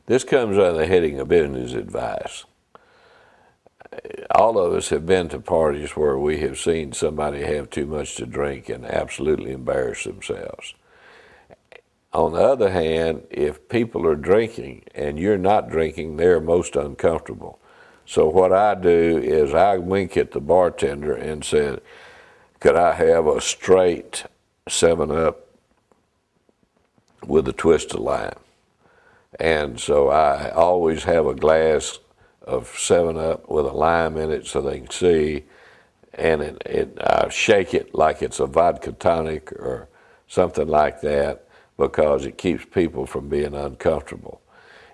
This comes under the heading of business advice. All of us have been to parties where we have seen somebody have too much to drink and absolutely embarrass themselves. On the other hand, if people are drinking and you're not drinking, they're most uncomfortable. So what I do is I wink at the bartender and said, could I have a straight 7-Up with a twist of lime? And so I always have a glass of 7-Up with a lime in it so they can see, and I shake it like it's a vodka tonic or something like that, because it keeps people from being uncomfortable.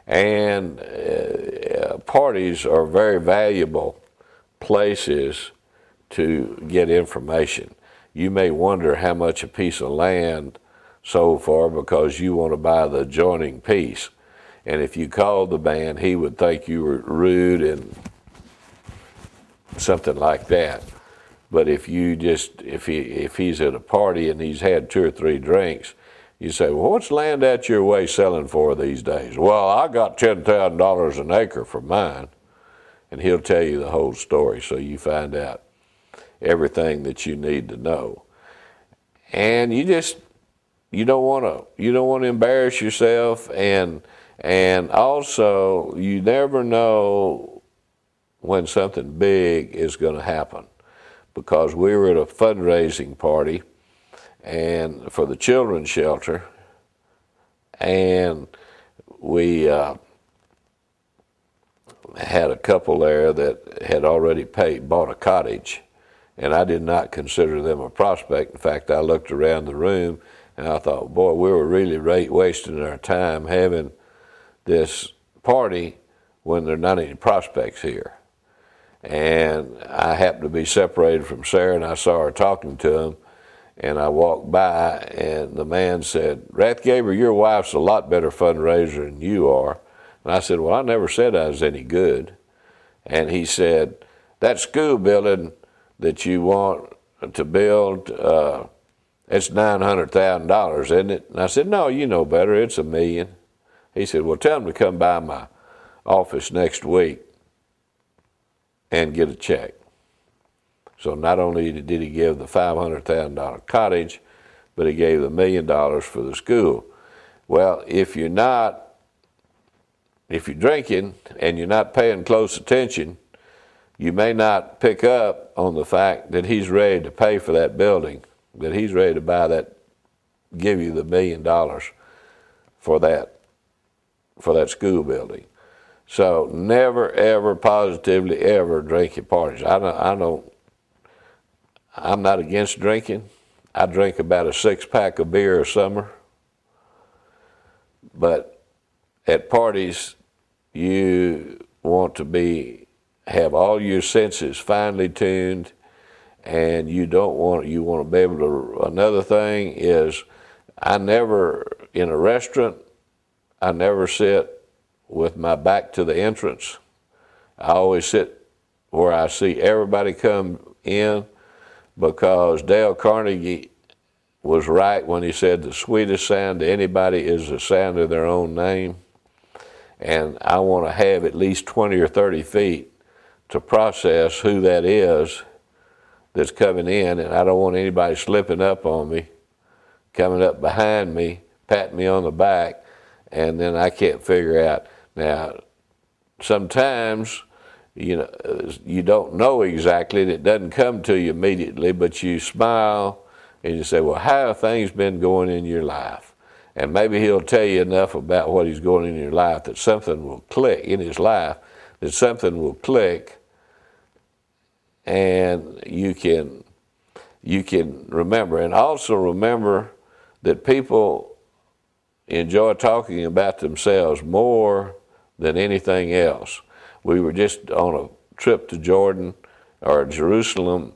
And parties are very valuable places to get information. You may wonder how much a piece of land sold for because you want to buy the adjoining piece. And if you called the man, he would think you were rude and something like that. But if he's at a party and he's had 2 or 3 drinks, you say, well, what's land out your way selling for these days? Well, I got $10,000 an acre for mine. And he'll tell you the whole story, so you find out everything that you need to know. And you don't want to embarrass yourself, and also you never know when something big is going to happen, because we were at a fundraising party and for the children's shelter, and we had a couple there that had already bought a cottage, and I did not consider them a prospect. In fact, I looked around the room and I thought, boy, we were really wasting our time having this party when there are not any prospects here. And I happened to be separated from Sarah, and I saw her talking to him. And I walked by, and the man said, Rathgaber, your wife's a lot better fundraiser than you are. And I said, well, I never said I was any good. And he said, that school building that you want to build, it's $900,000, isn't it? And I said, no, you know better, it's $1 million. He said, well, tell him to come by my office next week and get a check. So not only did he give the $500,000 cottage, but he gave the $1 million for the school. Well, if you're drinking and you're not paying close attention, you may not pick up on the fact that he's ready to pay for that building, that he's ready to buy that, give you the $1 million for that school building. So never, ever, positively, ever drink at parties. I'm not against drinking. I drink about a 6-pack of beer a summer. But at parties, you want to have all your senses finely tuned, and you want to be able to. Another thing is, in a restaurant, I never sit with my back to the entrance. I always sit where I see everybody come in, because Dale Carnegie was right when he said the sweetest sound to anybody is the sound of their own name. And I want to have at least 20 or 30 feet to process who that is that's coming in, and I don't want anybody slipping up on me, coming up behind me, patting me on the back, and then I can't figure out. Now, sometimes you don't know exactly, and it doesn't come to you immediately, but you smile and you say, well, how have things been going in your life? And maybe he'll tell you enough about what he's going in your life that something will click in his life, that something will click, and you can remember. And also remember that people enjoy talking about themselves more than anything else. We were just on a trip to Jordan or Jerusalem,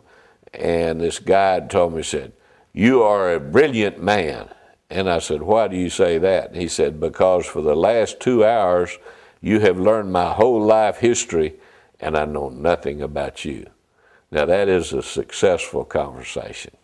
and this guide told me, said, you are a brilliant man. And I said, why do you say that? And he said, because for the last 2 hours, you have learned my whole life history, and I know nothing about you. Now, that is a successful conversation.